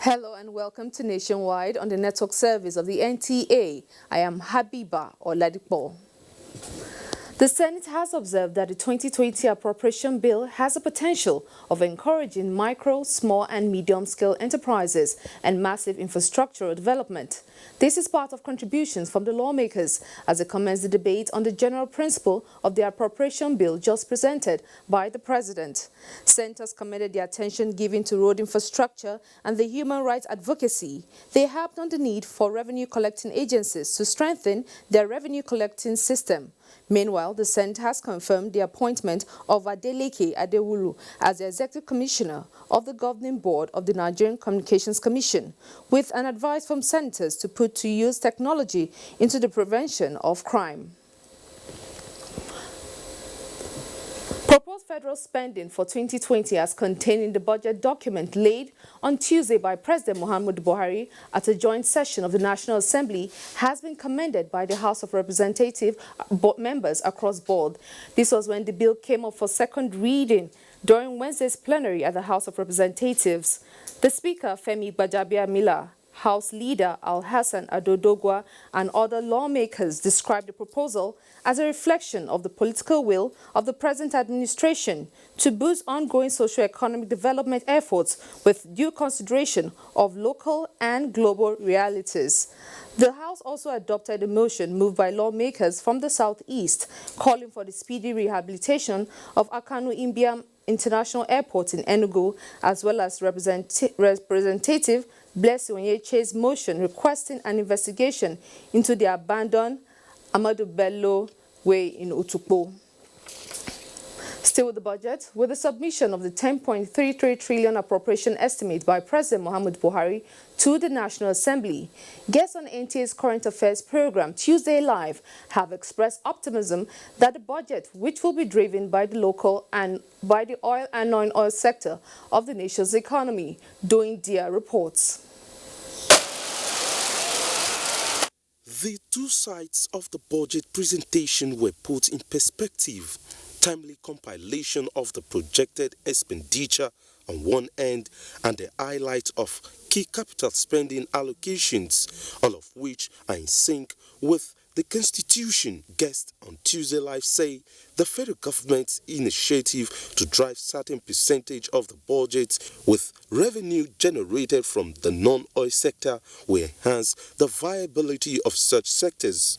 Hello and welcome to Nationwide on the network service of the NTA. I am Habiba Oladipo. The Senate has observed that the 2020 appropriation bill has the potential of encouraging micro, small and medium-scale enterprises and massive infrastructural development. This is part of contributions from the lawmakers as they commence the debate on the general principle of the appropriation bill just presented by the President. Senators commended the attention given to road infrastructure and the human rights advocacy. They harped on the need for revenue collecting agencies to strengthen their revenue collecting system. Meanwhile, the Senate has confirmed the appointment of Adeleke Adewulu as the Executive Commissioner of the Governing Board of the Nigerian Communications Commission, with an advice from senators to put to use technology into the prevention of crime. Proposed federal spending for 2020 as contained in the budget document laid on Tuesday by President Muhammadu Buhari at a joint session of the National Assembly has been commended by the House of Representatives members across board. This was when the bill came up for second reading during Wednesday's plenary at the House of Representatives. The Speaker, Femi Gbajabiamila, House Leader Al-Hassan Adodogwa and other lawmakers described the proposal as a reflection of the political will of the present administration to boost ongoing socio-economic development efforts with due consideration of local and global realities. The House also adopted a motion moved by lawmakers from the Southeast calling for the speedy rehabilitation of Akanu Imbiam International Airport in Enugu, as well as Representative Blessing Onyeche's motion requesting an investigation into the abandoned Ahmadu Bello Way in Utukpo. Still with the budget, with the submission of the 10.33 trillion appropriation estimate by President Muhammadu Buhari to the National Assembly, guests on NTA's Current Affairs program Tuesday Live have expressed optimism that the budget, which will be driven by the local and by the oil and non-oil sector of the nation's economy, doing their reports. The two sides of the budget presentation were put in perspective. Timely compilation of the projected expenditure on one end and the highlight of key capital spending allocations, all of which are in sync with the Constitution. Guests on Tuesday Live say the federal government's initiative to drive certain percentage of the budget with revenue generated from the non-oil sector will enhance the viability of such sectors.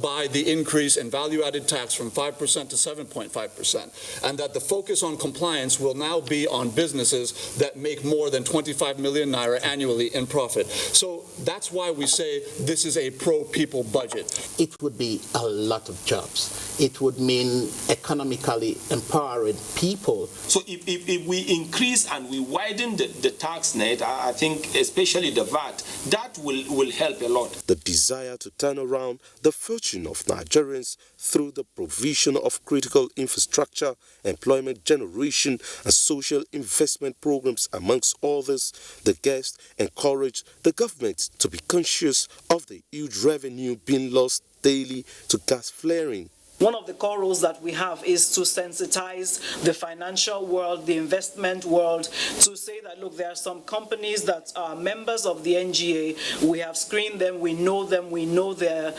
By the increase in value-added tax from 5% to 7.5%, and that the focus on compliance will now be on businesses that make more than 25 million naira annually in profit. So that's why we say this is a pro-people budget. It would be a lot of jobs. It would mean economically empowering people. So if we increase and we widen the tax net, I think especially the VAT, that will help a lot. The desire to turn around the fortune of Nigerians through the provision of critical infrastructure, employment generation and social investment programs amongst others, the guests encouraged the government to be conscious of the huge revenue being lost daily to gas flaring. One of the core roles that we have is to sensitize the financial world, the investment world, to say that, look, there are some companies that are members of the NGA. We have screened them, we know they're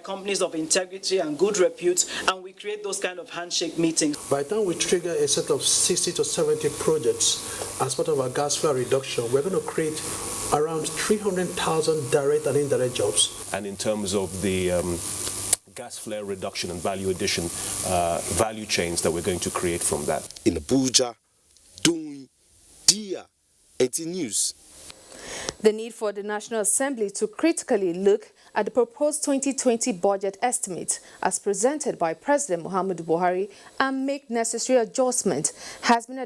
companies of integrity and good repute, and we create those kind of handshake meetings. By the time we trigger a set of 60 to 70 projects as part of our gas flare reduction, we're going to create around 300,000 direct and indirect jobs. And in terms of the gas flare reduction and value addition value chains that we're going to create from that. In Abuja, doing Dia NT News. The need for the National Assembly to critically look at the proposed 2020 budget estimate as presented by President Muhammadu Buhari and make necessary adjustments has been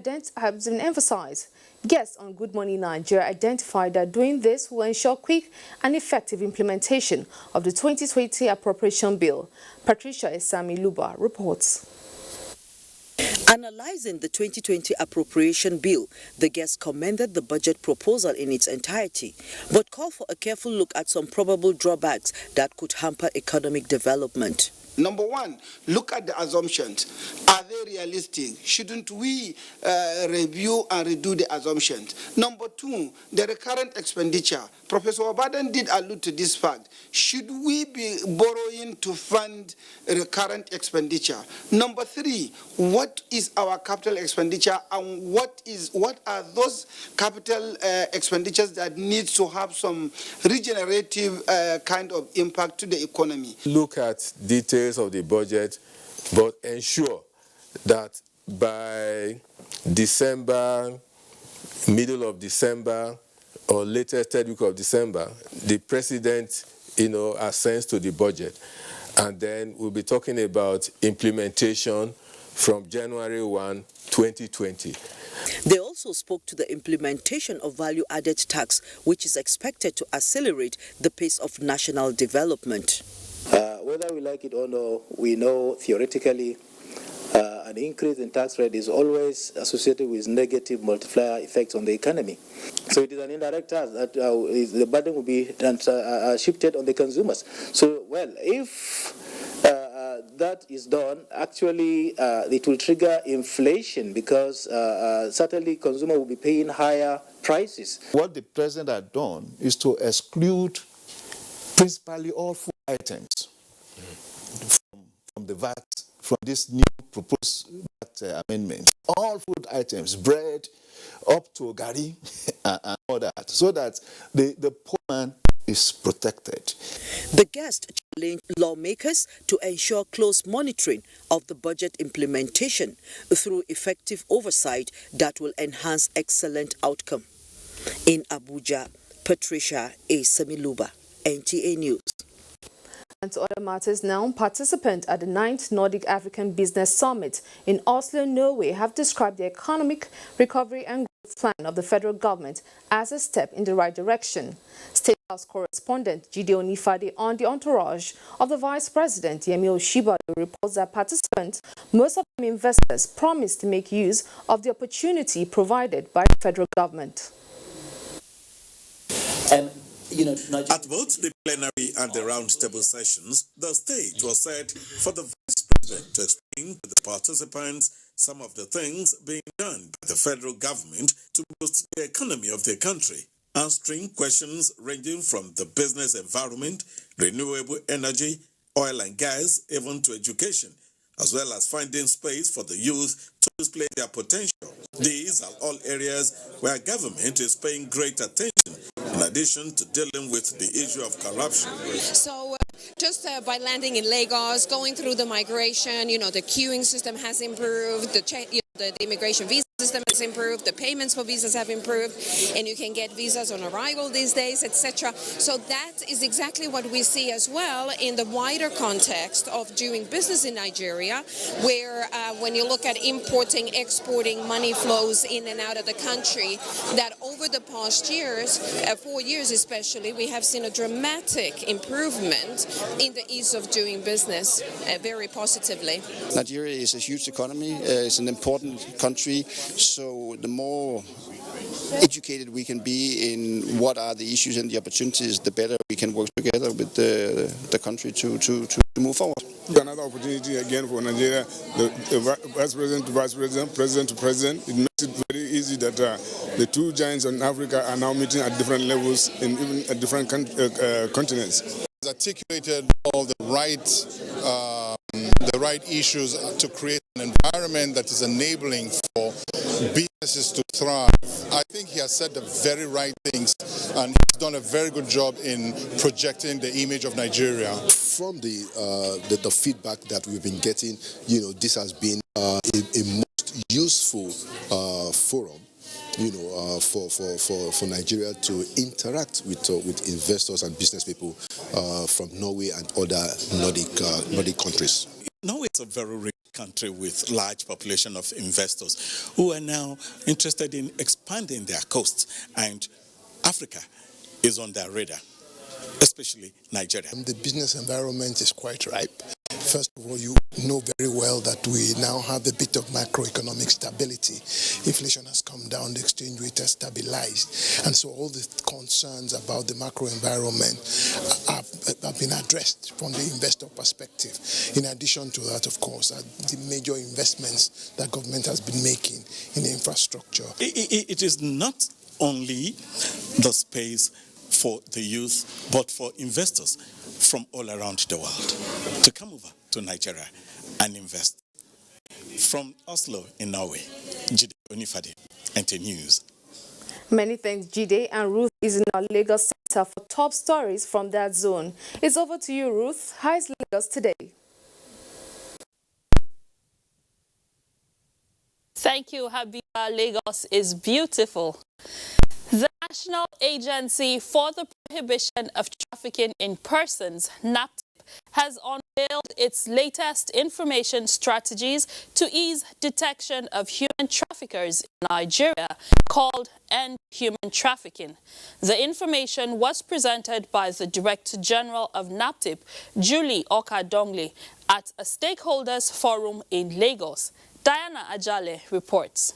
emphasized. Guests on Good Morning Nigeria identified that doing this will ensure quick and effective implementation of the 2020 appropriation bill. Patricia Esami Luba reports. Analyzing the 2020 appropriation bill, the guests commended the budget proposal in its entirety, but called for a careful look at some probable drawbacks that could hamper economic development. Number one, look at the assumptions. Are they realistic? Shouldn't we review and redo the assumptions? Number two, the recurrent expenditure. Professor Obadan did allude to this fact. Should we be borrowing to fund recurrent expenditure? Number three, what is our capital expenditure and what are those capital expenditures that needs to have some regenerative kind of impact to the economy? Look at details of the budget, but ensure that by December, middle of December, or later third week of December, the president, assents to the budget. And then we'll be talking about implementation from January 1, 2020. They also spoke to the implementation of value-added tax, which is expected to accelerate the pace of national development. Whether we like it or not, we know theoretically an increase in tax rate is always associated with negative multiplier effects on the economy. So it is an indirect tax that the burden will be shifted on the consumers. So, well, if that is done, actually it will trigger inflation because certainly consumer will be paying higher prices. What the president had done is to exclude principally all food items from the VAT, from this new proposed VAT amendment. All food items, bread, up to gari and all that, so that the poor man is protected. The guest challenged lawmakers to ensure close monitoring of the budget implementation through effective oversight that will enhance excellent outcome. In Abuja, Patricia A. Semiluba, NTA News. And to other matters now, participants at the 9th Nordic African Business Summit in Oslo, Norway have described the economic recovery and growth plan of the federal government as a step in the right direction. State House correspondent Gideon Ifade on the entourage of the Vice President Yemi Osinbajo reports that participants, most of them investors, promised to make use of the opportunity provided by the federal government. At both the plenary and the roundtable sessions, the stage was set for the Vice President to explain to the participants some of the things being done by the federal government to boost the economy of the country, answering questions ranging from the business environment, renewable energy, oil and gas, even to education, as well as finding space for the youth to display their potential. These are all areas where government is paying great attention, in addition to dealing with the issue of corruption. So just by landing in Lagos, going through the migration, the queuing system has improved, the immigration visa system has improved, the payments for visas have improved, and you can get visas on arrival these days, etc. So that is exactly what we see as well in the wider context of doing business in Nigeria, where when you look at importing, exporting, money flows in and out of the country, that over the past years, 4 years especially, we have seen a dramatic improvement in the ease of doing business, very positively. Nigeria is a huge economy, it's an important country, so the more educated we can be in what are the issues and the opportunities, the better we can work together with the country to move forward. Another opportunity again for Nigeria, the Vice President to Vice President, President to President. It makes it very easy that the two giants in Africa are now meeting at different levels and even at different continents. Articulated all the right issues to create an environment that is enabling for businesses to thrive. I think he has said the very right things and he's done a very good job in projecting the image of Nigeria. From the feedback that we've been getting, this has been a most useful forum, for Nigeria to interact with investors and business people from Norway and other Nordic countries. Norway is a very rich country with large population of investors who are now interested in expanding their coasts, and Africa is on their radar, especially Nigeria. The business environment is quite ripe. First of all, you know very well that we now have a bit of macroeconomic stability. Inflation has come down, the exchange rate has stabilized, and so all the concerns about the macro environment have been addressed from the investor perspective. In addition to that, of course, are the major investments that government has been making in infrastructure. It is not only the space for the youth, but for investors from all around the world to come over to Nigeria and invest. From Oslo in Norway, Jide Onifade, NT News. Many thanks, Jide, and Ruth is in our Lagos Center for top stories from that zone. It's over to you, Ruth. How is Lagos today? Thank you, Habiba. Lagos is beautiful. The National Agency for the Prohibition of Trafficking in Persons, NAPTIP, has unveiled its latest information strategies to ease detection of human traffickers in Nigeria, called End Human Trafficking. The information was presented by the Director General of NAPTIP, Julie Okadongle, at a stakeholders forum in Lagos. Diana Ajale reports.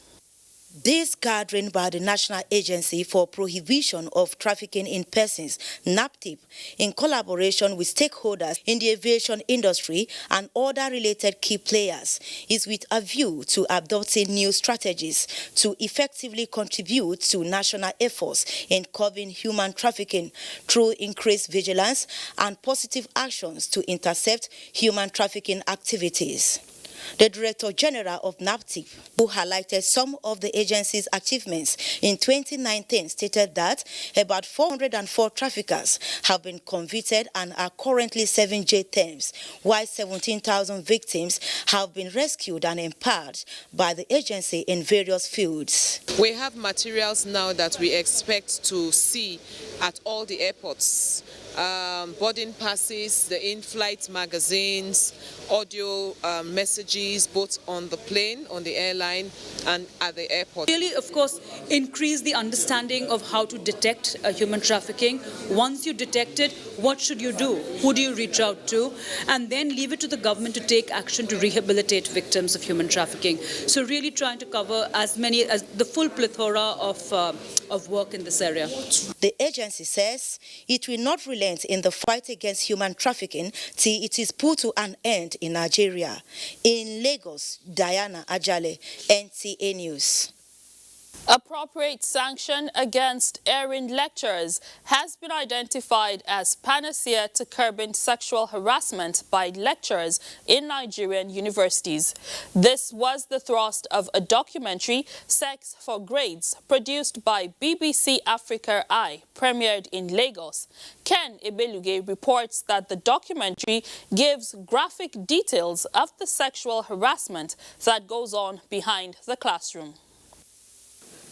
This gathering by the National Agency for Prohibition of Trafficking in Persons, NAPTIP, in collaboration with stakeholders in the aviation industry and other related key players, is with a view to adopting new strategies to effectively contribute to national efforts in curbing human trafficking through increased vigilance and positive actions to intercept human trafficking activities. The Director General of NAPTIP, who highlighted some of the agency's achievements in 2019, stated that about 404 traffickers have been convicted and are currently serving jail terms, while 17,000 victims have been rescued and empowered by the agency in various fields. We have materials now that we expect to see at all the airports. Boarding passes, the in-flight magazines, audio messages, both on the plane, on the airline, and at the airport. Really, of course, increase the understanding of how to detect human trafficking. Once you detect it, what should you do? Who do you reach out to? And then leave it to the government to take action to rehabilitate victims of human trafficking. So really trying to cover as many as the full plethora of work in this area. The agency says it will not relent in the fight against human trafficking till it is put to an end in Nigeria. In Lagos, Diana Ajale, NTA News. Appropriate sanction against erring lecturers has been identified as panacea to curbing sexual harassment by lecturers in Nigerian universities. This was the thrust of a documentary, Sex for Grades, produced by BBC Africa Eye, premiered in Lagos. Ken Ebeluge reports that the documentary gives graphic details of the sexual harassment that goes on behind the classroom.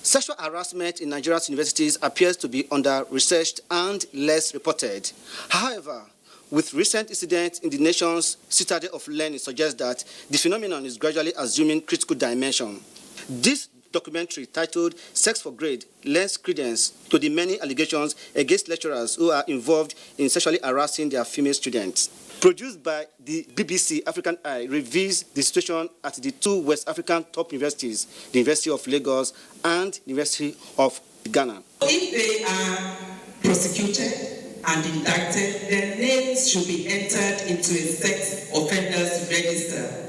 Sexual harassment in Nigeria's universities appears to be under-researched and less reported. However, with recent incidents in the nation's citadel of learning suggests that the phenomenon is gradually assuming critical dimension. This documentary, titled Sex for Grade, lends credence to the many allegations against lecturers who are involved in sexually harassing their female students. Produced by the BBC African Eye, reveals the situation at the two West African top universities, the University of Lagos and the University of Ghana. If they are prosecuted and indicted, their names should be entered into a sex offenders register,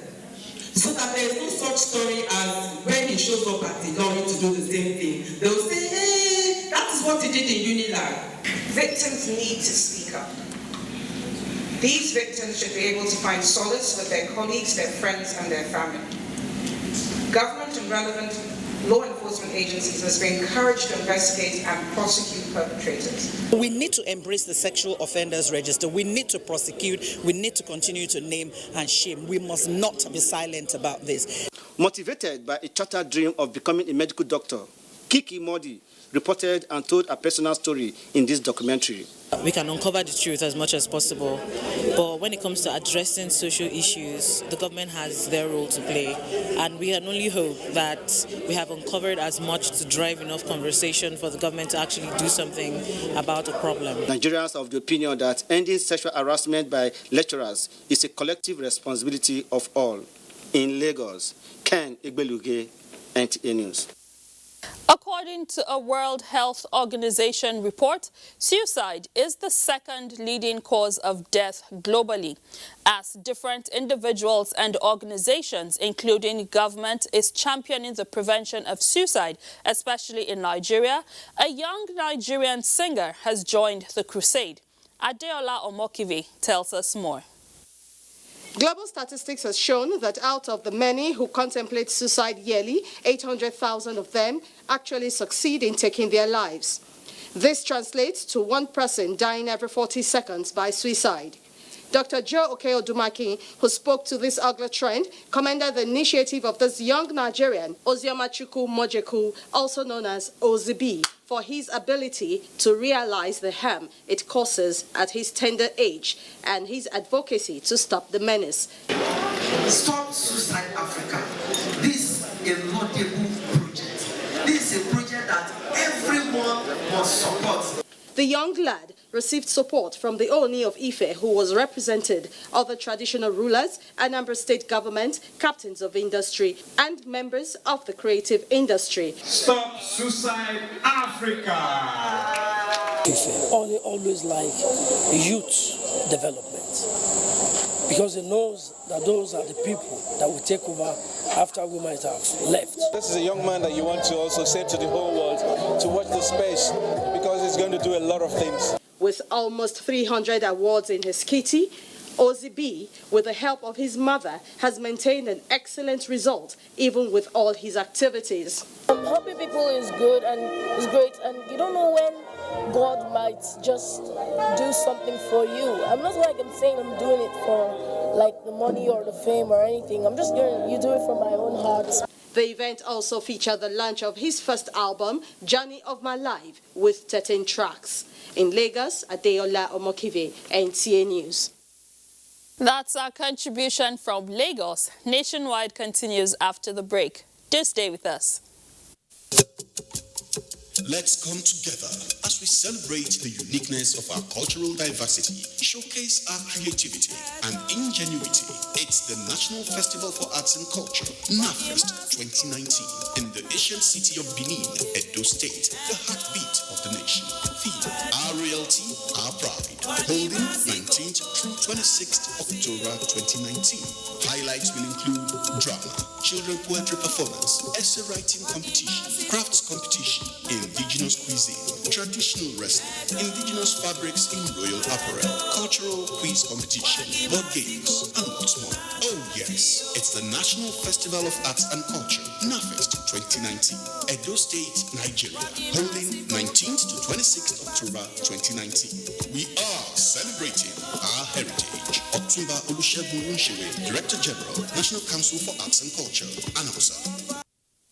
so that there is no such story as when he shows up at the door to do the same thing. They will say, hey, that is what he did in Unilag. Victims need to speak up. These victims should be able to find solace with their colleagues, their friends, and their family. Government and relevant law enforcement agencies must be encouraged to investigate and prosecute perpetrators. We need to embrace the sexual offenders register. We need to prosecute. We need to continue to name and shame. We must not be silent about this. Motivated by a chartered dream of becoming a medical doctor, Kiki Modi reported and told a personal story in this documentary. We can uncover the truth as much as possible, but when it comes to addressing social issues, the government has their role to play, and we can only hope that we have uncovered as much to drive enough conversation for the government to actually do something about the problem. Nigerians are of the opinion that ending sexual harassment by lecturers is a collective responsibility of all. In Lagos, Ken Igbeluge, NTA News. According to a World Health Organization report, suicide is the second leading cause of death globally. As different individuals and organizations, including government, is championing the prevention of suicide, especially in Nigeria, a young Nigerian singer has joined the crusade. Adeola Omokive tells us more. Global statistics has shown that out of the many who contemplate suicide yearly, 800,000 of them actually succeed in taking their lives. This translates to one person dying every 40 seconds by suicide. Dr. Joe Okeodumaki, who spoke to this ugly trend, commended the initiative of this young Nigerian, Oziomachukwu Mojeku, also known as Ozibi, for his ability to realize the harm it causes at his tender age and his advocacy to stop the menace. Stop Suicide Africa. This is a laudable project. This is a project that everyone must support. The young lad received support from the Ooni of Ife, who was represented, other traditional rulers, Anambra State government, captains of industry, and members of the creative industry. Stop Suicide Africa! Ife always like youth development, because it knows that those are the people that will take over after we might have left. This is a young man that you want to also say to the whole world to watch this space, because he's going to do a lot of things. With almost 300 awards in his kitty, Ozibi, with the help of his mother, has maintained an excellent result, even with all his activities. Helping people is good and is great, and you don't know when God might just do something for you. I'm not like I'm saying I'm doing it for like the money or the fame or anything. I'm just doing you do it from my own heart. The event also featured the launch of his first album, Journey of My Life, with 13 tracks. In Lagos, Adeola Omokive, NTA News. That's our contribution from Lagos. Nationwide continues after the break. Do stay with us. Let's come together as we celebrate the uniqueness of our cultural diversity, showcase our creativity and ingenuity. It's the National Festival for Arts and Culture, NAFFEST 2019, in the ancient city of Benin, Edo State, the heartbeat of the nation. Theme, our reality, our pride. Holding 19th through 26th October 2019. Highlights will include drama, children poetry performance, essay writing competition, crafts competition, indigenous cuisine, traditional wrestling, indigenous fabrics in royal apparel, cultural quiz competition, board games, and lots more. Oh yes, it's the National Festival of Arts and Culture, NAFFEST 2019, Edo State, Nigeria, holding 19th to 26th October 2019. We are celebrating our heritage. Otumba Olusegun Olunshewe, Director General, National Council for Arts and Culture, announcer.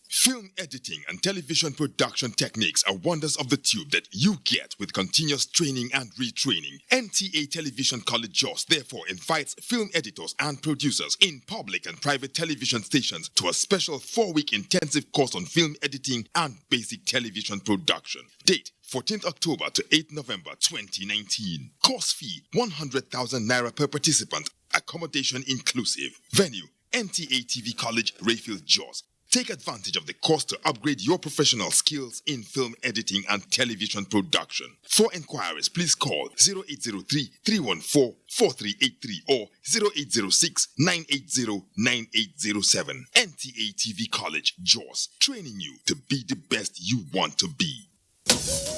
Film editing and television production techniques are wonders of the tube that you get with continuous training and retraining. NTA Television College Jos therefore invites film editors and producers in public and private television stations to a special 4-week intensive course on film editing and basic television production. Date 14th October to 8th November 2019. Course fee 100,000 naira per participant. Accommodation inclusive. Venue NTA TV College, Rayfield, Jos. Take advantage of the course to upgrade your professional skills in film editing and television production. For inquiries, please call 0803-314-4383 or 0806-980-9807. NTA TV College, Jos, training you to be the best you want to be.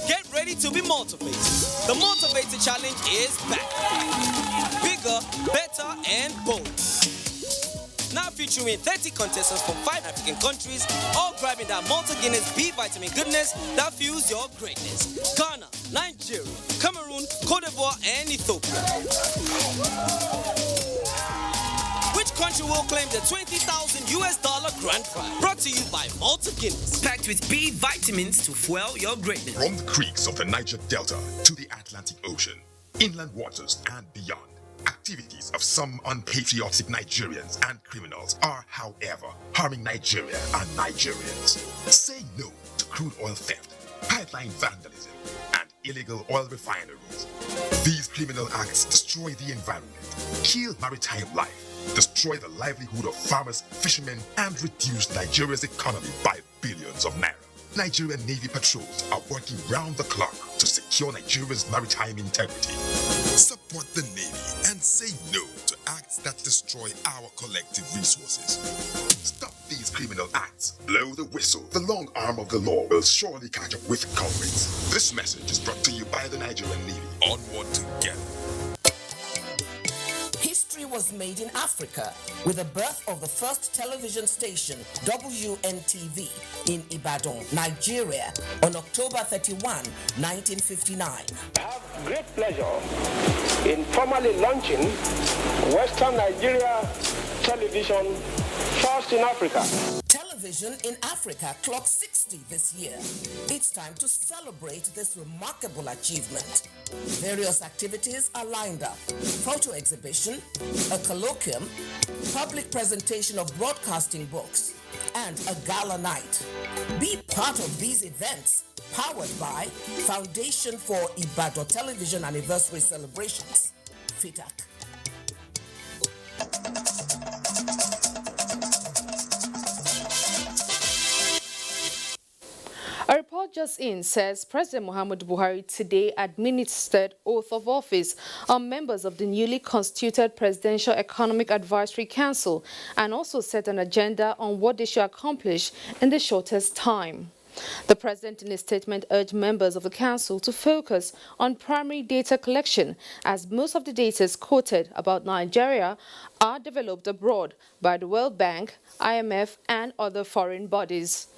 Get ready to be motivated. The Motivated Challenge is back. Bigger, better, and bold. Now featuring 30 contestants from 5 African countries, all grabbing that multi-Guinness B vitamin goodness that fuels your greatness. Ghana, Nigeria, Cameroon, Cote d'Ivoire, and Ethiopia. Which country will claim the $20,000 grand prize. Brought to you by Malta Guinness. Packed with B vitamins to fuel your greatness. From the creeks of the Niger Delta to the Atlantic Ocean, inland waters and beyond, activities of some unpatriotic Nigerians and criminals are, however, harming Nigeria and Nigerians. Say no to crude oil theft, pipeline vandalism, and illegal oil refineries. These criminal acts destroy the environment, kill maritime life, destroy the livelihood of farmers, fishermen, and reduce Nigeria's economy by billions of naira. Nigerian Navy patrols are working round the clock to secure Nigeria's maritime integrity. Support the Navy and say no to acts that destroy our collective resources. Stop these criminal acts. Blow the whistle. The long arm of the law will surely catch up with culprits. This message is brought to you by the Nigerian Navy. Onward together. History was made in Africa with the birth of the first television station, WNTV, in Ibadan, Nigeria, on October 31, 1959. I have great pleasure in formally launching Western Nigeria Television, first in Africa. Television in Africa clocked 60 this year. It's time to celebrate this remarkable achievement. Various activities are lined up: photo exhibition, a colloquium, public presentation of broadcasting books, and a gala night. Be part of these events, powered by Foundation for Ibadan Television Anniversary Celebrations, FITAC. A report just in says President Muhammadu Buhari today administered oath of office on members of the newly constituted Presidential Economic Advisory Council and also set an agenda on what they should accomplish in the shortest time. The president in a statement urged members of the council to focus on primary data collection, as most of the data quoted about Nigeria are developed abroad by the World Bank, IMF, and other foreign bodies.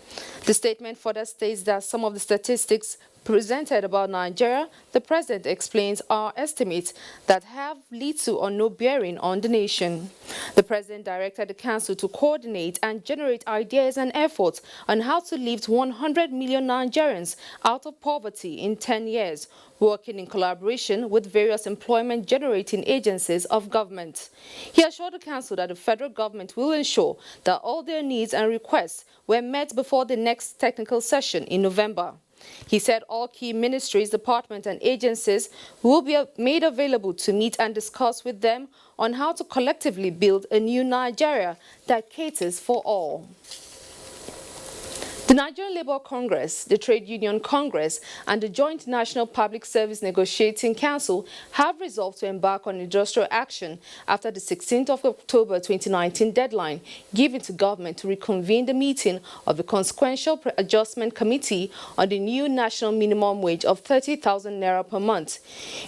The statement further states that some of the statistics presented about Nigeria, the president explains, are estimates that have little or no bearing on the nation. The president directed the council to coordinate and generate ideas and efforts on how to lift 100 million Nigerians out of poverty in 10 years, working in collaboration with various employment-generating agencies of government. He assured the council that the federal government will ensure that all their needs and requests were met before the next technical session in November. He said all key ministries, departments, and agencies will be made available to meet and discuss with them on how to collectively build a new Nigeria that caters for all. The Nigerian Labour Congress, the Trade Union Congress, and the Joint National Public Service Negotiating Council have resolved to embark on industrial action after the 16th of October 2019 deadline given to government to reconvene the meeting of the Consequential Adjustment Committee on the new national minimum wage of 30,000 naira per month.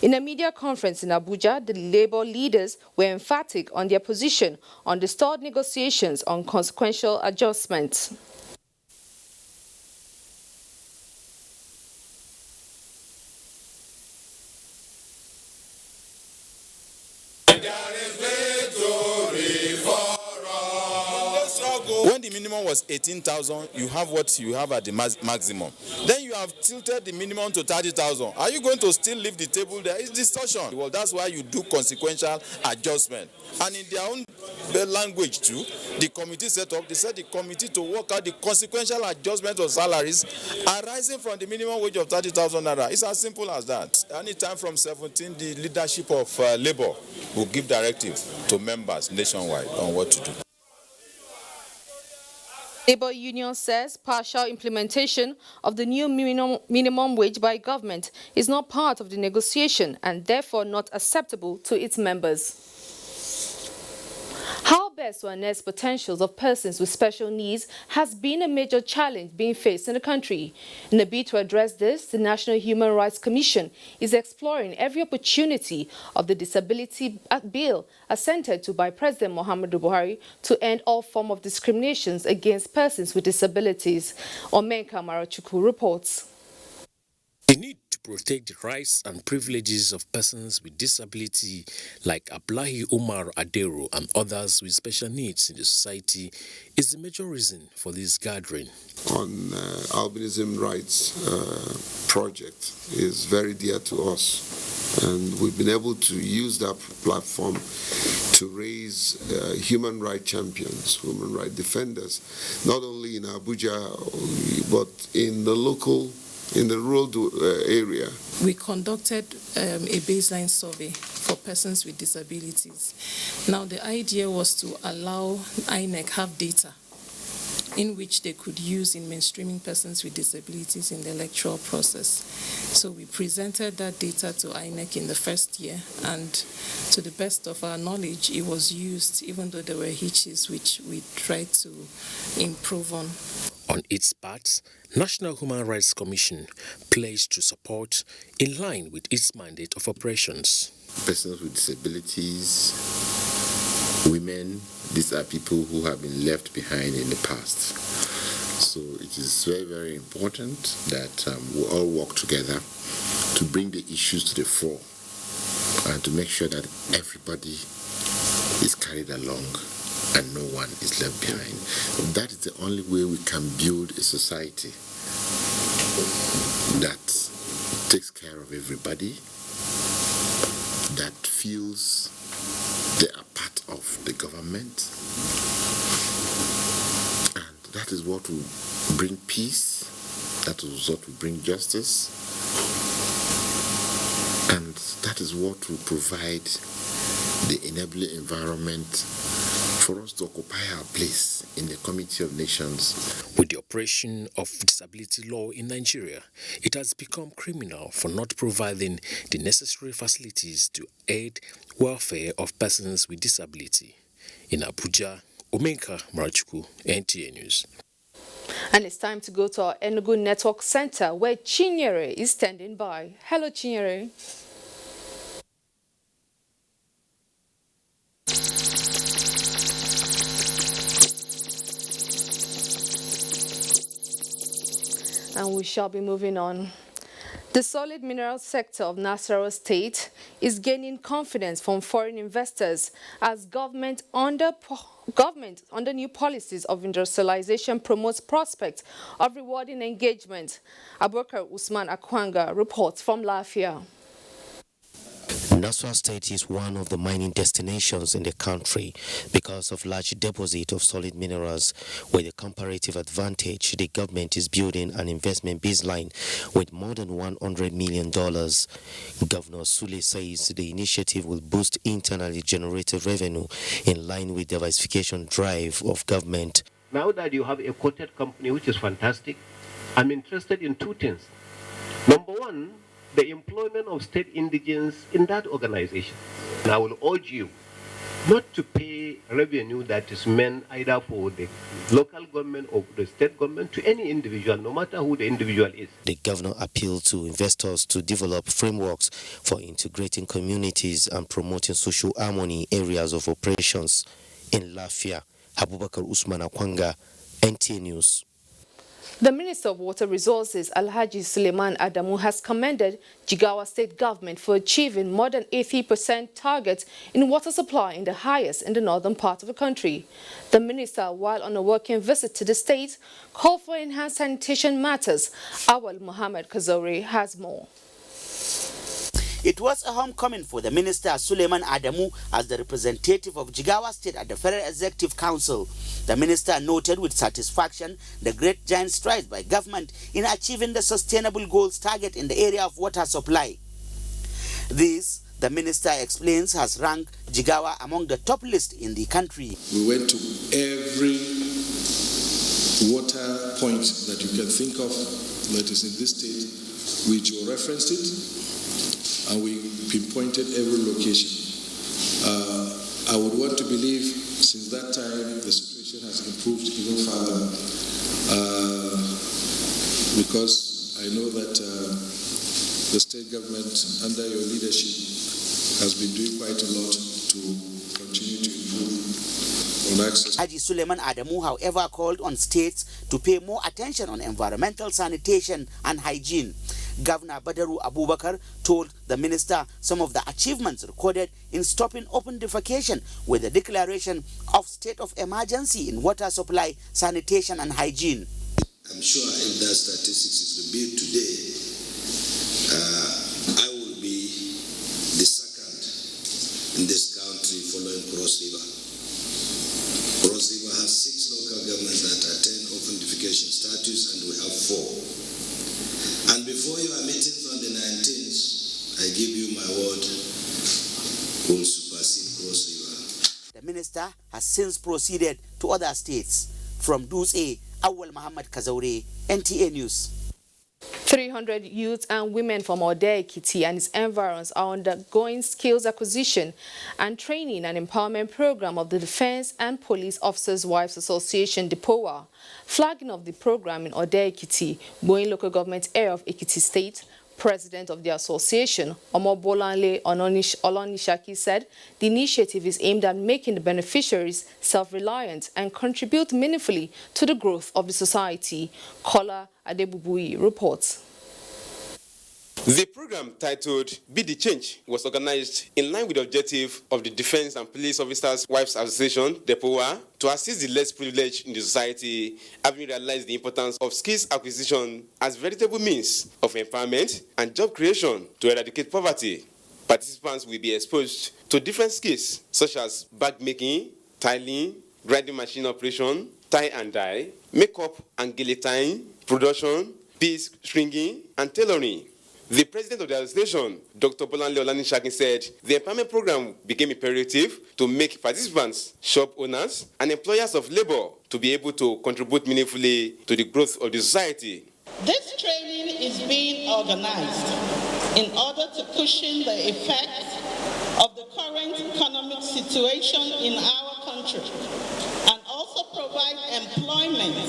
In a media conference in Abuja, the Labour leaders were emphatic on their position on the stalled negotiations on consequential adjustments. When the minimum was 18,000, you have what you have at the maximum. Then you have tilted the minimum to 30,000. Are you going to still leave the table there? It's distortion. Well, that's why you do consequential adjustment. And in their own language too, the committee set up, they said the committee to work out the consequential adjustment of salaries arising from the minimum wage of 30,000 naira. It's as simple as that. Anytime from 17, the leadership of Labour will give directive to members nationwide on what to do. Labour Union says partial implementation of the new minimum wage by government is not part of the negotiation and therefore not acceptable to its members. How best to harness potentials of persons with special needs has been a major challenge being faced in the country. In a bid to address this, the National Human Rights Commission is exploring every opportunity of the Disability Bill assented to by President Muhammadu Buhari to end all forms of discriminations against persons with disabilities. Omenka Marachuku reports. The need to protect the rights and privileges of persons with disability like Ablahi Umar Adero and others with special needs in the society is the major reason for this gathering. On albinism rights project is very dear to us, and we've been able to use that platform to raise human rights champions, human rights defenders, not only in Abuja but in the rural area. We conducted a baseline survey for persons with disabilities. Now the idea was to allow INEC have data in which they could use in mainstreaming persons with disabilities in the electoral process. So we presented that data to INEC in the first year, and to the best of our knowledge, it was used, even though there were hitches which we tried to improve on. On its part, National Human Rights Commission pledged to support in line with its mandate of operations. Persons with disabilities, women, these are people who have been left behind in the past. So it is very, very important that we all work together to bring the issues to the fore and to make sure that everybody is carried along and no one is left behind. That is the only way we can build a society that takes care of everybody, that feels they are part of the government, and that is what will bring peace, that is what will bring justice, and that is what will provide the enabling environment for us to occupy our place in the Community of Nations. With the operation of disability law in Nigeria, it has become criminal for not providing the necessary facilities to aid welfare of persons with disability. In Abuja, Omenka Marachuku, NTA News. And it's time to go to our Enugu Network Center, where Chinyere is standing by. Hello, Chinyere. And we shall be moving on. The solid mineral sector of Nasarawa State is gaining confidence from foreign investors as government under new policies of industrialization promotes prospects of rewarding engagement. Abubakar Usman Akwanga reports from Lafia. Nasarawa State is one of the mining destinations in the country because of large deposit of solid minerals. With a comparative advantage, the government is building an investment baseline with more than $100 million. Governor Sule says the initiative will boost internally generated revenue in line with the diversification drive of government. Now that you have a quoted company, which is fantastic, I'm interested in two things. Number one, the employment of state indigents in that organization. And I will urge you not to pay revenue that is meant either for the local government or the state government to any individual, no matter who the individual is. The governor appealed to investors to develop frameworks for integrating communities and promoting social harmony areas of operations. In Lafia, Abubakar Usman Akwanga, NTA News. The Minister of Water Resources, Alhaji Suleiman Adamu, has commended Jigawa State Government for achieving more than 80% target in water supply in the highest in the northern part of the country. The minister, while on a working visit to the state, called for enhanced sanitation matters. Awal Muhammad Kazori has more. It was a homecoming for the Minister Suleiman Adamu as the representative of Jigawa State at the Federal Executive Council. The minister noted with satisfaction the great giant strides by government in achieving the sustainable goals target in the area of water supply. This, the minister explains, has ranked Jigawa among the top list in the country. We went to every water point that you can think of that is in this state. We geo-referenced it, and we pinpointed every location. I would want to believe since that time the situation has improved even further because I know that the state government under your leadership has been doing quite a lot to continue to improve on access. Haji Suleiman Adamu, however, called on states to pay more attention on environmental sanitation and hygiene. Governor Badaru Abubakar told the minister some of the achievements recorded in stopping open defecation with the declaration of state of emergency in water supply, sanitation and hygiene. I'm sure if that statistics is revealed today, I will be the second in this country following Cross River. Cross River has 6 local governments that attain open defecation status, and we have 4. And before your meetings on the 19th, I give you my word, we'll supersede Cross River. The minister has since proceeded to other states. From Dutse, Awal Muhammad Kazaure, NTA News. 300 youths and women from Ode-Ekiti and its environs are undergoing skills acquisition and training and empowerment program of the Defense and Police Officers' Wives Association, DEPOA. Flagging of the program in Ode-Ekiti, Boyin local government area of Ekiti State, President of the association, Omobolanle Olonishaki, said the initiative is aimed at making the beneficiaries self-reliant and contribute meaningfully to the growth of the society. Kola Adebubui reports. The program, titled Be the Change, was organized in line with the objective of the Defense and Police Officers' Wives Association, DEPOA, to assist the less privileged in the society, having realized the importance of skills acquisition as veritable means of empowerment and job creation to eradicate poverty. Participants will be exposed to different skills such as bag making, tiling, grinding machine operation, tie and dye, makeup and guillotine, production, beads stringing, and tailoring. The president of the association, Dr. Bolanle Olonishaki, said the empowerment program became imperative to make participants shop owners and employers of labor to be able to contribute meaningfully to the growth of the society. This training is being organized in order to cushion the effects of the current economic situation in our country and also provide employment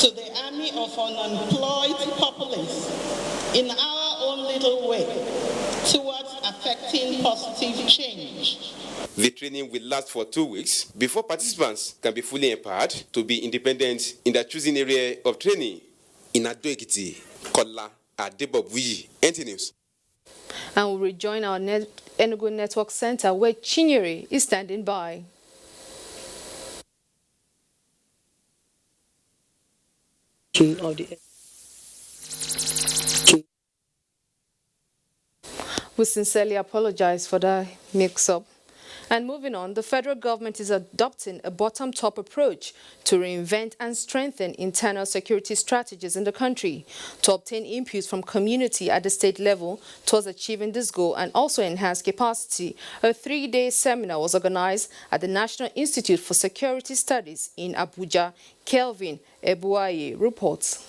to the army of unemployed populace in our own little way towards affecting positive change. The training will last for 2 weeks before participants can be fully empowered to be independent in their choosing area of training. In Ado-Ekiti, Kola Adebubui, NTA News. And we'll rejoin our Enugu Network Center where Chinyere is standing by. We sincerely apologize for the mix-up. And moving on, the federal government is adopting a bottom-top approach to reinvent and strengthen internal security strategies in the country to obtain inputs from community at the state level towards achieving this goal and also enhance capacity. A 3-day seminar was organized at the National Institute for Security Studies in Abuja. Kelvin Ebuaye reports.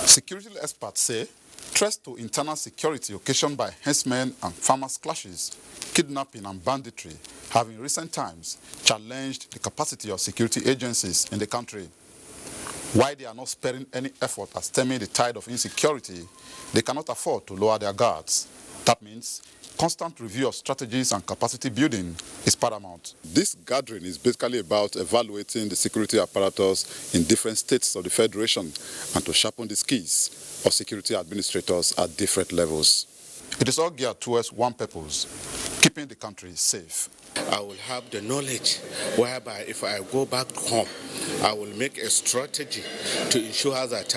Security experts say threats to internal security occasioned by herdsmen and farmers' clashes, kidnapping and banditry have in recent times challenged the capacity of security agencies in the country. While they are not sparing any effort at stemming the tide of insecurity, they cannot afford to lower their guards. That means constant review of strategies and capacity building is paramount. This gathering is basically about evaluating the security apparatus in different states of the Federation and to sharpen the skills of security administrators at different levels. It is all geared towards one purpose: keeping the country safe. I will have the knowledge whereby if I go back home, I will make a strategy to ensure that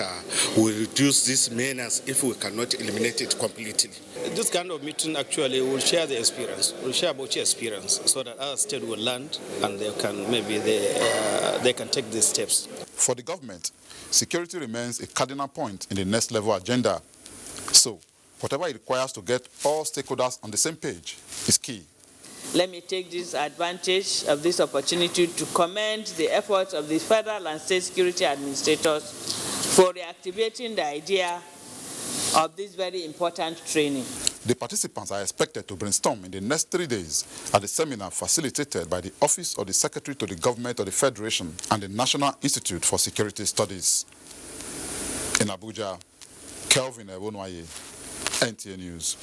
we reduce this menace if we cannot eliminate it completely. This kind of meeting actually will share the experience, will share about your experience so that other states will learn and they can they can take these steps. For the government, security remains a cardinal point in the next level agenda. So, whatever it requires to get all stakeholders on the same page is key. Let me take this advantage of this opportunity to commend the efforts of the federal and state security administrators for reactivating the idea of this very important training. The participants are expected to brainstorm in the next 3 days at the seminar facilitated by the Office of the Secretary to the Government of the Federation and the National Institute for Security Studies. In Abuja, Kelvin Ebonwaye, NTA News.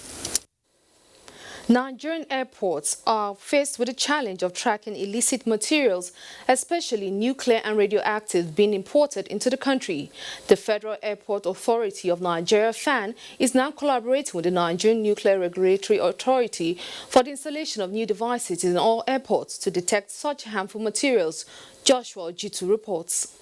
Nigerian airports are faced with the challenge of tracking illicit materials, especially nuclear and radioactive, being imported into the country. The Federal Airport Authority of Nigeria, FAN, is now collaborating with the Nigerian Nuclear Regulatory Authority for the installation of new devices in all airports to detect such harmful materials. Joshua Ojitu reports.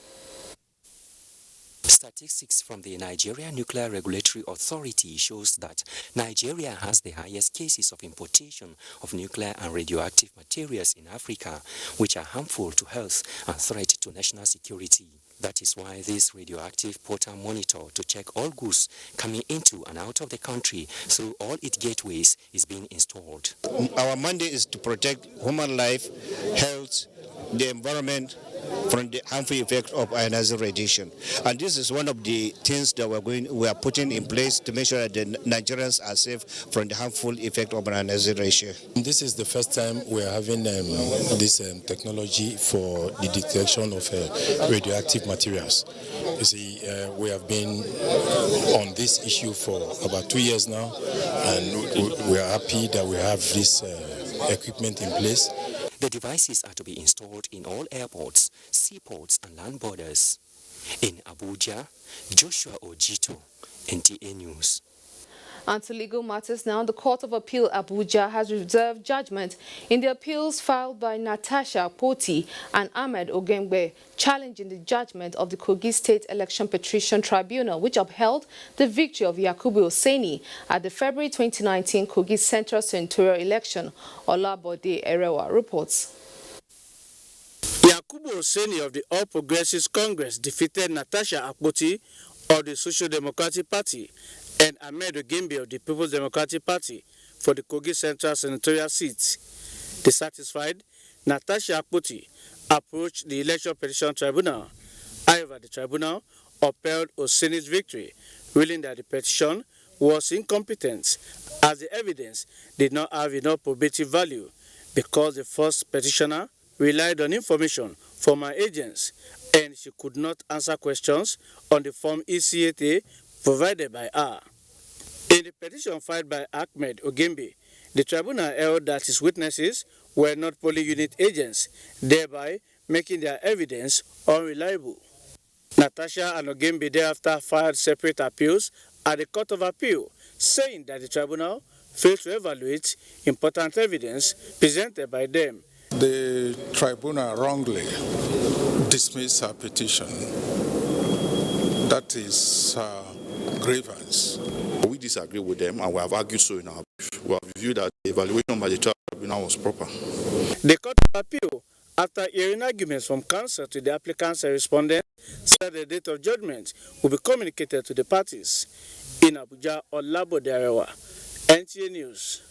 Statistics from the Nigeria Nuclear Regulatory Authority shows that Nigeria has the highest cases of importation of nuclear and radioactive materials in Africa, which are harmful to health and threat to national security. That is why this radioactive portal monitor to check all goods coming into and out of the country through all its gateways is being installed. Our mandate is to protect human life, health, the environment from the harmful effects of ionizing radiation. And this is one of the things that we are putting in place to make sure that the Nigerians are safe from the harmful effect of ionizing radiation. This is the first time we are having this technology for the detection of radioactive materials. You see, we have been on this issue for about 2 years now, and we are happy that we have this equipment in place. The devices are to be installed in all airports, seaports and land borders. In Abuja, Joshua Ojitu, NTA News. And to legal matters now, the Court of Appeal Abuja has reserved judgment in the appeals filed by Natasha Akpoti and Ahmed Ogembe, challenging the judgment of the Kogi State Election Petition Tribunal, which upheld the victory of Yakubu Oseni at the February 2019 Kogi Central Senatorial election. Olabode Erewa reports. Yakubu Oseni of the All Progressives Congress defeated Natasha Akpoti of the Social Democratic Party and Ahmed Ogembe of the People's Democratic Party for the Kogi Central Senatorial seat. Dissatisfied, Natasha Akpoti approached the Election Petition Tribunal. However, the tribunal upheld Oseni's victory, ruling that the petition was incompetent as the evidence did not have enough probative value because the first petitioner relied on information from her agents and she could not answer questions on the Form ECATA provided by her. In the petition filed by Ahmed Ogembe, the tribunal held that his witnesses were not polling unit agents, thereby making their evidence unreliable. Natasha and Ogembe thereafter filed separate appeals at the Court of Appeal, saying that the tribunal failed to evaluate important evidence presented by them. The tribunal wrongly dismissed her petition. That is grievance. We disagree with them and we have argued so in our brief. We have viewed that the evaluation by the tribunal was proper. The Court of Appeal, after hearing arguments from counsel to the applicants and respondents, said the date of judgment will be communicated to the parties. In Abuja, Olabode Erewa, NTA News.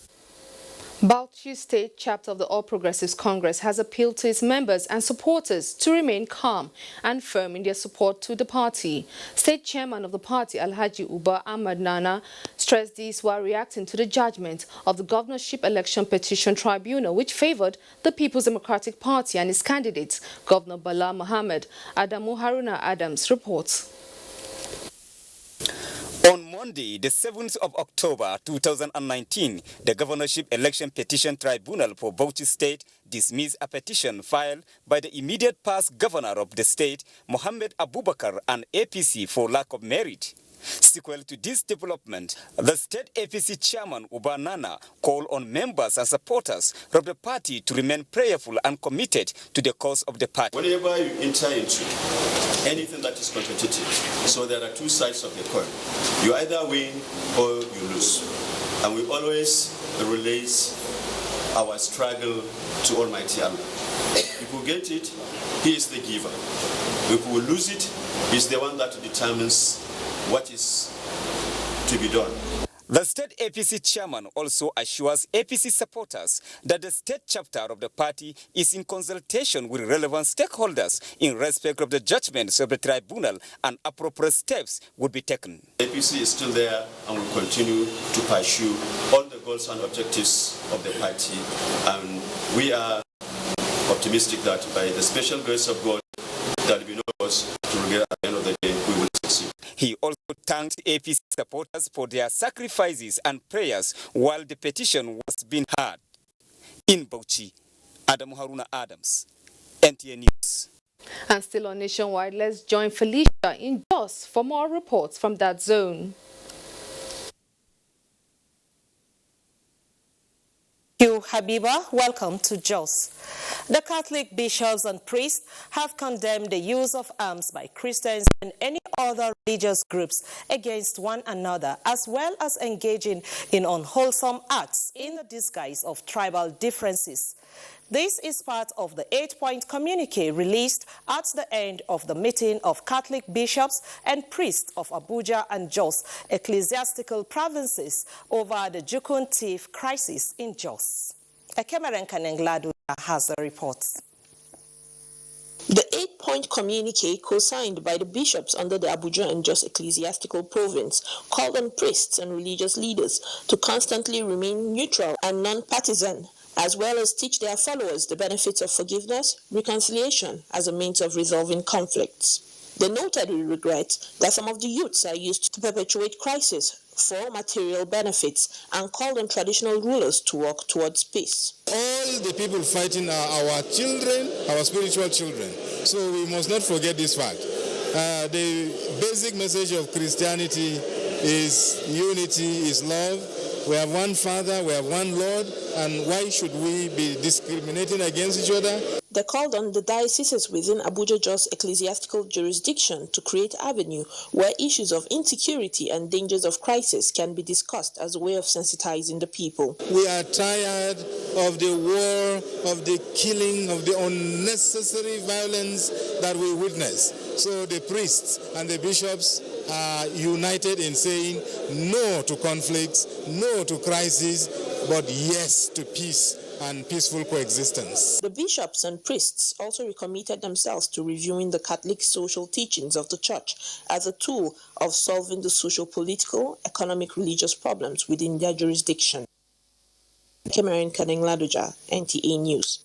Bauchi State Chapter of the All Progressives Congress has appealed to its members and supporters to remain calm and firm in their support to the party. State Chairman of the party, Alhaji Uba Ahmad Nana, stressed this while reacting to the judgment of the Governorship Election Petition Tribunal, which favored the People's Democratic Party and its candidates, Governor Bala Mohammed. Adamu Haruna Adams reports. On Monday, the 7th of October 2019, the Governorship Election Petition Tribunal for Bauchi State dismissed a petition filed by the immediate past governor of the state, Mohammed Abubakar, and APC for lack of merit. Sequel to this development, the state APC chairman Uba Nana called on members and supporters of the party to remain prayerful and committed to the cause of the party. Whenever you enter into anything that is competitive, so there are two sides of the coin. You either win or you lose. And we always relate our struggle to Almighty Allah. If we get it, He is the giver. If we lose it, He is the one that determines what is to be done. The state APC chairman also assures APC supporters that the state chapter of the party is in consultation with relevant stakeholders in respect of the judgments of the tribunal and appropriate steps would be taken. APC is still there and will continue to pursue all the goals and objectives of the party, and we are optimistic that by the special grace of God, there will be no cause to regret at the end of the day. We will He also thanked APC supporters for their sacrifices and prayers while the petition was being heard. In Bauchi, Adamu Haruna Adams, NTA News. And still on Nationwide, let's join Felicia in Jos for more reports from that zone. Thank you, Habiba. Welcome to Jos. The Catholic bishops and priests have condemned the use of arms by Christians and any other religious groups against one another, as well as engaging in unwholesome acts in the disguise of tribal differences. This is part of the 8-point communique released at the end of the meeting of Catholic bishops and priests of Abuja and Jos ecclesiastical provinces over the Jukun Thief crisis in Jos. Ekemeren Kanengladu has the reports. The 8-point communique, co-signed by the bishops under the Abuja and Jos ecclesiastical province, called on priests and religious leaders to constantly remain neutral and non-partisan, as well as teach their followers the benefits of forgiveness, reconciliation as a means of resolving conflicts. They noted with regret that some of the youths are used to perpetuate crisis for material benefits and called on traditional rulers to work towards peace. All the people fighting are our children, our spiritual children. So we must not forget this fact. The basic message of Christianity is unity, is love. We have one Father, we have one Lord, and why should we be discriminating against each other? They called on the dioceses within Abuja Jos ecclesiastical jurisdiction to create avenue where issues of insecurity and dangers of crisis can be discussed as a way of sensitizing the people. We are tired of the war, of the killing, of the unnecessary violence that we witness. So the priests and the bishops are united in saying no to conflicts, no to crisis, but yes to peace and peaceful coexistence. The bishops and priests also recommitted themselves to reviewing the Catholic social teachings of the Church as a tool of solving the social, political, economic, religious problems within their jurisdiction. Cameron Kanengladuja, NTA News.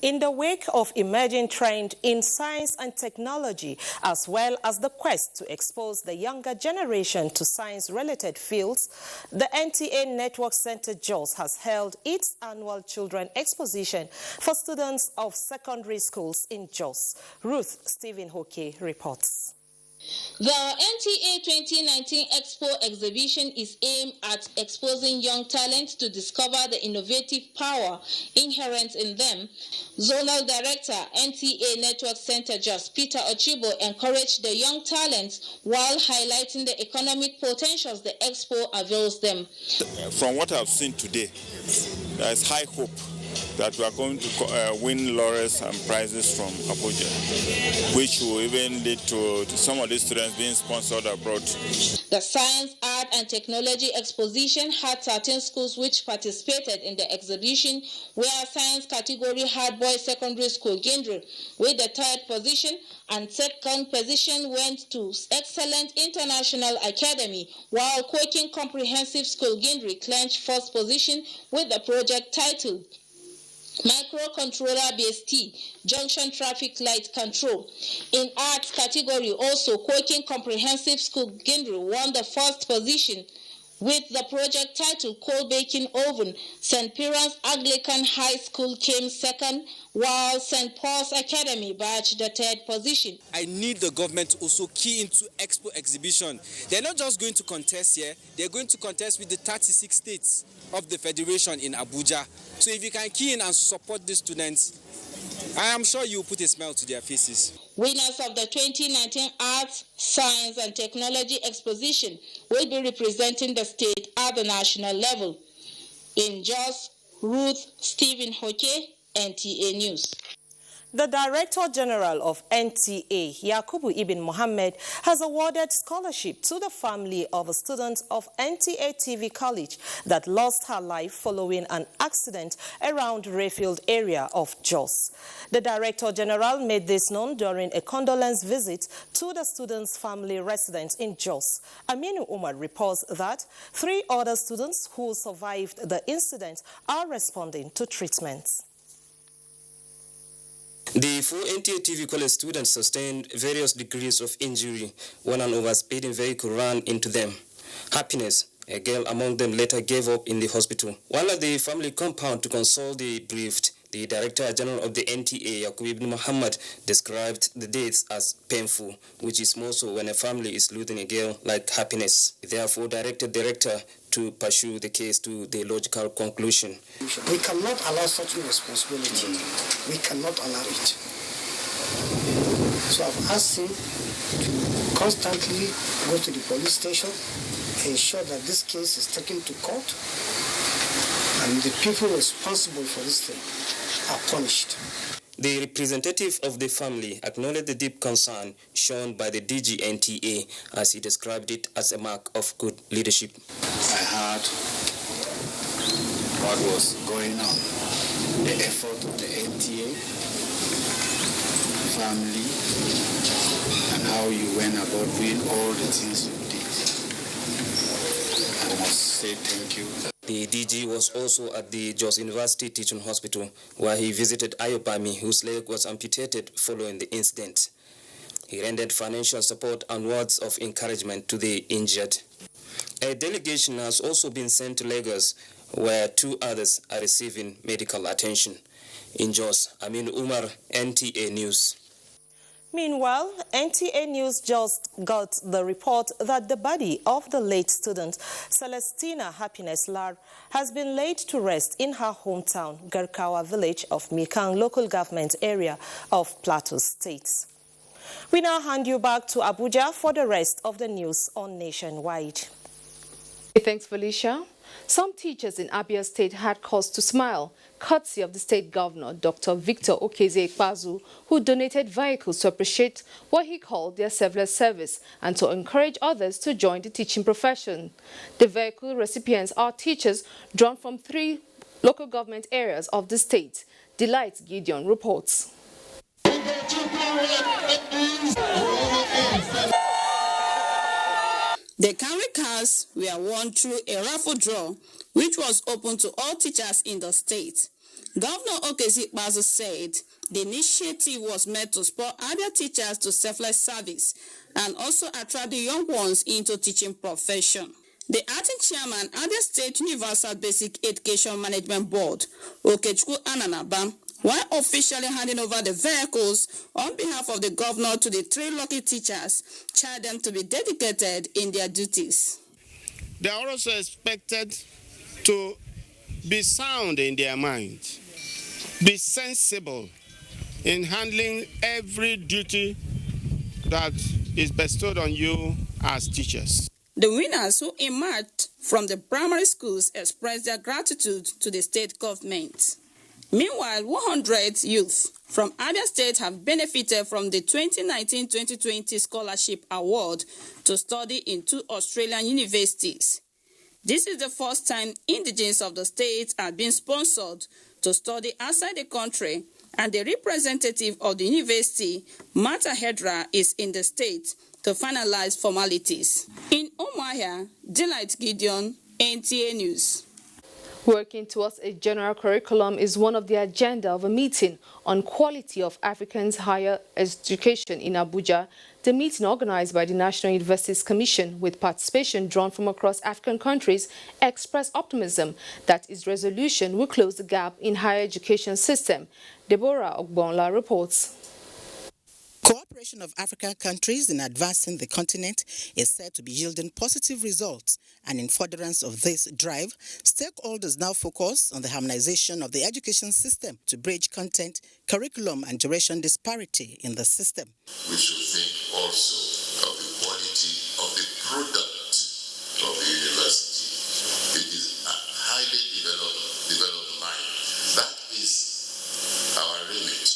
In the wake of emerging trend in science and technology, as well as the quest to expose the younger generation to science-related fields, the NTA Network Center Jos has held its annual Children Exposition for students of secondary schools in Jos. Ruth Stephen Hoke reports. The NTA 2019 Expo exhibition is aimed at exposing young talent to discover the innovative power inherent in them. Zonal Director, NTA Network Center Jos, Peter Ochibo, encouraged the young talents while highlighting the economic potentials the expo avails them. From what I've seen today, there is high hope that we are going to win laurels and prizes from Abuja, which will even lead to some of these students being sponsored abroad. The Science, Art and Technology Exposition had 13 schools which participated in the exhibition, where science category had Boys Secondary School Gindri with the 3rd position, and 2nd position went to Excellent International Academy, while Quaking Comprehensive School Gindri clinched 1st position with the project titled Microcontroller BST, Junction Traffic Light Control. In arts category, also Quaking Comprehensive School Gindri won the 1st position with the project titled Coal Baking Oven. St. Piran's Anglican High School came 2nd, while St. Paul's Academy badged the 3rd position. I need the government to also key into Expo exhibition. They're not just going to contest here, they're going to contest with the 36 states of the Federation in Abuja. So if you can key in and support the students, I am sure you will put a smile to their faces. Winners of the 2019 Arts, Science and Technology Exposition will be representing the state at the national level. In Jos, Ruth Stephen Hoke, NTA News. The Director General of NTA, Yakubu Ibn Mohammed, has awarded scholarship to the family of a student of NTA TV College that lost her life following an accident around Rayfield area of Jos. The Director General made this known during a condolence visit to the student's family residence in Jos. Aminu Umar reports that 3 other students who survived the incident are responding to treatment. The 4 NTA TV college students sustained various degrees of injury when an overspeeding vehicle ran into them. Happiness, a girl among them, later gave up in the hospital. While at the family compound to console the bereaved, the Director General of the NTA, Yakub Ibn Muhammad, described the dates as painful, which is more so when a family is losing a girl like Happiness. He therefore directed the Director to pursue the case to the logical conclusion. We cannot allow such irresponsibility. We cannot allow it. So I've asked him to constantly go to the police station, ensure that this case is taken to court, and the people responsible for this thing are punished. The representative of the family acknowledged the deep concern shown by the DG NTA as he described it as a mark of good leadership. I heard what was going on, the effort of the NTA family, and how you went about doing all the things you did. I must say thank you. The DG was also at the Jos University Teaching Hospital, where he visited Ayobami, whose leg was amputated following the incident. He rendered financial support and words of encouragement to the injured. A delegation has also been sent to Lagos, where 2 others are receiving medical attention. In Jos, Amin Umar, NTA News. Meanwhile, NTA News just got the report that the body of the late student, Celestina Happiness Lar, has been laid to rest in her hometown, Garkawa village of Mikang local government area of Plateau State. We now hand you back to Abuja for the rest of the news on Nationwide. Thanks, Felicia. Some teachers in Abia State had cause to smile, courtesy of the state governor, Dr. Victor Okeze-Ikpeazu, who donated vehicles to appreciate what he called their selfless service and to encourage others to join the teaching profession. The vehicle recipients are teachers drawn from 3 local government areas of the state. Delight Gideon reports. The carry cars were won through a raffle draw, which was open to all teachers in the state. Governor Okeze-Ikpeazu said the initiative was meant to spur other teachers to selfless service and also attract the young ones into teaching profession. The acting chairman at the State Universal Basic Education Management Board, Okechukwu Ananaba, while officially handing over the vehicles on behalf of the governor to the 3 lucky teachers, charged them to be dedicated in their duties. They are also expected to be sound in their mind, be sensible in handling every duty that is bestowed on you as teachers. The winners who emerged from the primary schools expressed their gratitude to the state government. Meanwhile, 100 youth from Abia State have benefited from the 2019-2020 Scholarship Award to study in 2 Australian universities. This is the first time indigenes of the state are being sponsored to study outside the country, and the representative of the university, Martha Hedra, is in the state to finalize formalities. In Umuahia, Delight Gideon, NTA News. Working towards a general curriculum is one of the agenda of a meeting on quality of Africans' higher education in Abuja. The meeting, organized by the National Universities Commission with participation drawn from across African countries, expressed optimism that its resolution will close the gap in higher education system. Deborah Ogbonla reports. Cooperation of African countries in advancing the continent is said to be yielding positive results, and in furtherance of this drive, stakeholders now focus on the harmonization of the education system to bridge content, curriculum, and duration disparity in the system. We should think also of the quality of the product of the university. It is a highly developed mind. That is our remit,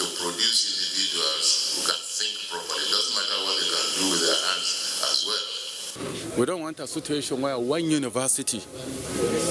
to produce individuals who can think properly. It doesn't matter what they can do with their hands as well. We don't want a situation where one university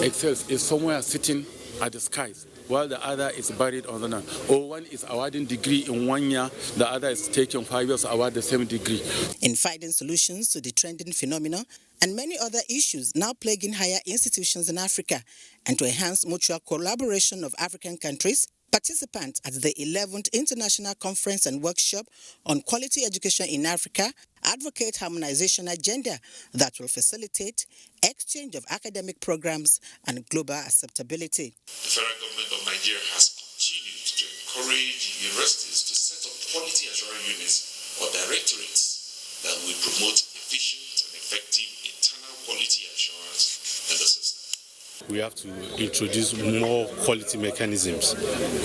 excels is somewhere sitting at the skies while the other is buried on the land. Or one is awarding degree in 1 year, the other is taking 5 years to award the same degree. In finding solutions to the trending phenomena and many other issues now plaguing higher institutions in Africa, and to enhance mutual collaboration of African countries, Participants at the 11th International Conference and Workshop on Quality Education in Africa advocate harmonization agenda that will facilitate exchange of academic programs and global acceptability. The federal government of Nigeria has continued to encourage universities to set up quality assurance units or directorates that will promote efficient and effective internal quality assurance in the system. We have to introduce more quality mechanisms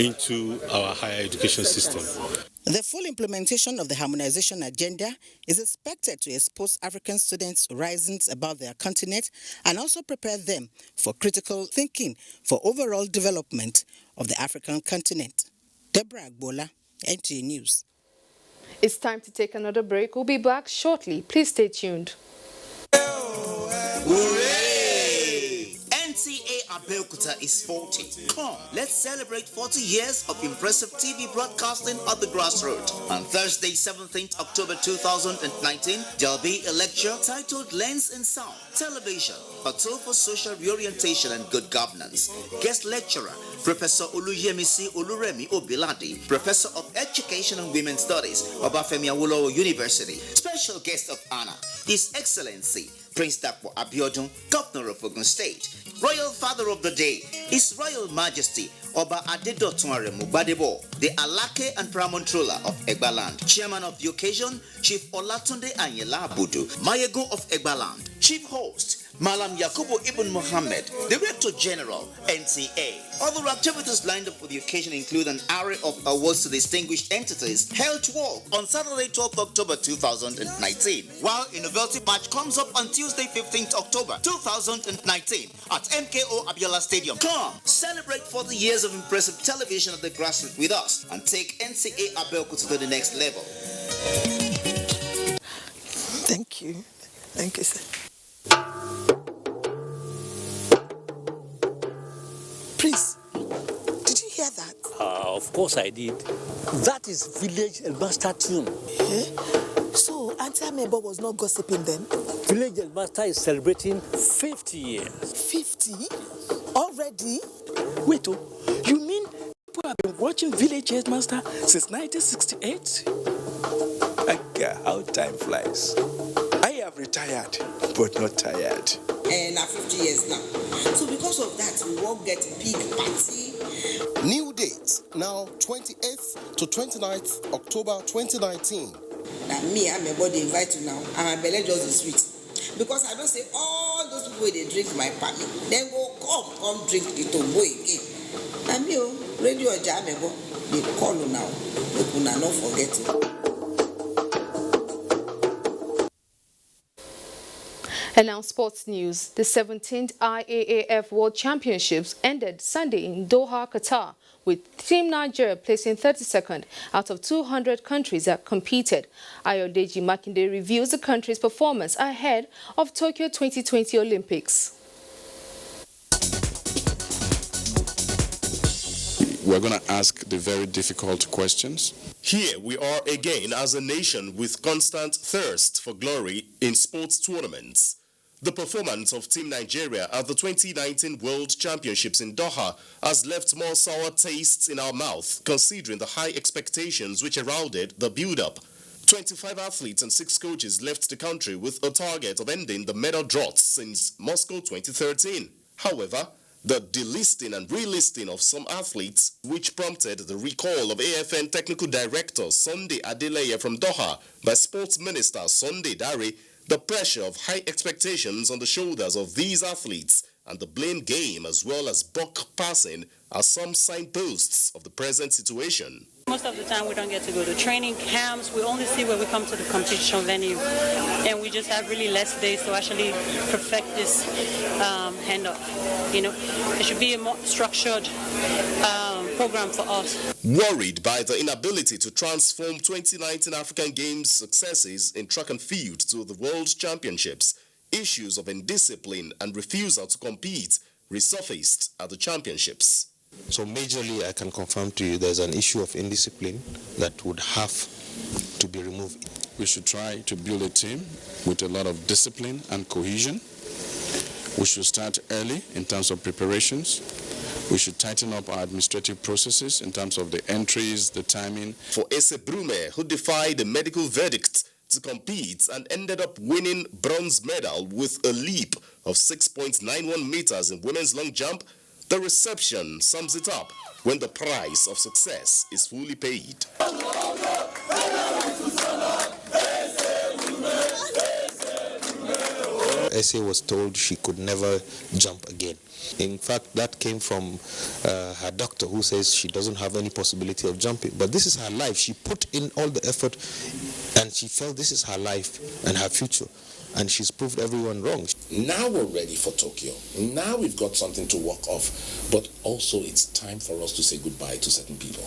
into our higher education system. The full implementation of the harmonization agenda is expected to expose African students' horizons about their continent and also prepare them for critical thinking for overall development of the African continent. Deborah Agbola, NTA News. It's time to take another break. We'll be back shortly. Please stay tuned. NTA Abeokuta is 40. Come, let's celebrate 40 years of impressive TV broadcasting at the grassroots. On Thursday, 17th October 2019, there'll be a lecture titled Lens in Sound, Television, a tool for social reorientation and good governance. Guest lecturer, Professor Oluyemisi Oluremi Obiladi, Professor of Education and Women's Studies, Obafemi Awolowo University. Special guest of honor, His Excellency Prince Dapo Abiodun, Governor of Ogun State. Royal Father of the Day, His Royal Majesty Oba Adedotun Aremu Gbadebo, the Alake and Pramontrola of Egbaland. Chairman of the occasion, Chief Olatunde Anyela Abudu, Mayego of Egbaland. Chief host, Malam Yakubu Ibn Mohammed, Director General, NTA. Other activities lined up for the occasion include an array of awards to distinguished entities held to walk on Saturday, 12th October 2019, while Innovative Match comes up on Tuesday, 15th October 2019 at MKO Abiola Stadium. Come, celebrate 40 years of impressive television at the grassroots with us and take NCA Abeokuta to the next level. Thank you. Thank you, sir. Please, did you hear that? Of course I did. That is Village Elmaster tune. So, Auntie Amebo was not gossiping then? Village Elmaster is celebrating 50 years. 50? Already? Wait, you mean people have been watching Village Headmaster since 1968? How time flies. I have retired, but not tired. And 50 years now. So because of that, we won't get big party. New date, now 28th to 29th October 2019. Now me, I'm a body invite you now. And my belly just is sweet. Because I don't say all those people they drink my party. Then go come drink the tombo again. Now me, radio jam, they call you now. They could not forget it. And now sports news. The 17th IAAF World Championships ended Sunday in Doha, Qatar, with Team Nigeria placing 32nd out of 200 countries that competed. Ayodeji Makinde reviews the country's performance ahead of Tokyo 2020 Olympics. We're going to ask the very difficult questions. Here we are again as a nation with constant thirst for glory in sports tournaments. The performance of Team Nigeria at the 2019 World Championships in Doha has left more sour tastes in our mouth, considering the high expectations which heralded the build-up. 25 athletes and 6 coaches left the country with a target of ending the medal drought since Moscow 2013. However, the delisting and relisting of some athletes, which prompted the recall of AFN Technical Director Sunday Adeleye from Doha by Sports Minister Sunday Dare, the pressure of high expectations on the shoulders of these athletes and the blame game as well as buck passing are some signposts of the present situation. Most of the time we don't get to go to training camps. We only see when we come to the competition venue. And we just have really less days to actually perfect this handoff. You know, it should be a more structured program for us. Worried by the inability to transform 2019 African Games successes in track and field to the World Championships, issues of indiscipline and refusal to compete resurfaced at the championships. So majorly, I can confirm to you there's an issue of indiscipline that would have to be removed. We should try to build a team with a lot of discipline and cohesion. We should start early in terms of preparations. We should tighten up our administrative processes in terms of the entries, the timing. For Ese Brume, who defied the medical verdict to compete and ended up winning bronze medal with a leap of 6.91 meters in women's long jump, the reception sums it up when the price of success is fully paid. Ese was told she could never jump again. In fact, that came from her doctor, who says she doesn't have any possibility of jumping. But this is her life. She put in all the effort and she felt this is her life and her future. And she's proved everyone wrong. Now we're ready for Tokyo. Now we've got something to work off. But also it's time for us to say goodbye to certain people.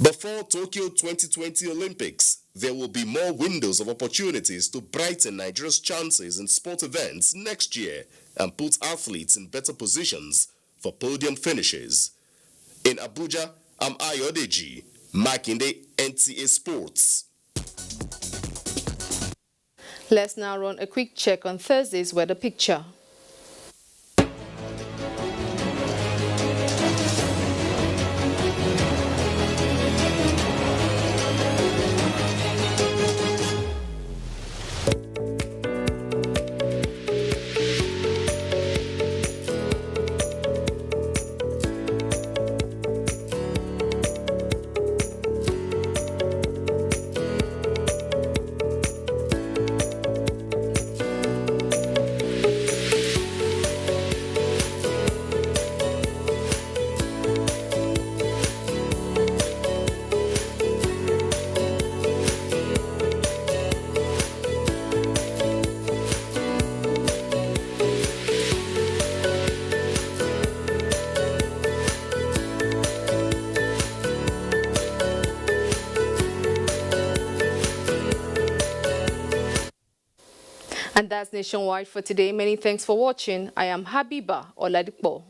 Before Tokyo 2020 Olympics, there will be more windows of opportunities to brighten Nigeria's chances in sport events next year and put athletes in better positions for podium finishes. In Abuja, I'm Ayodeji, Makinde, NTA Sports. Let's now run a quick check on Thursday's weather picture. And that's Nationwide for today. Many thanks for watching. I am Habiba Oladipo.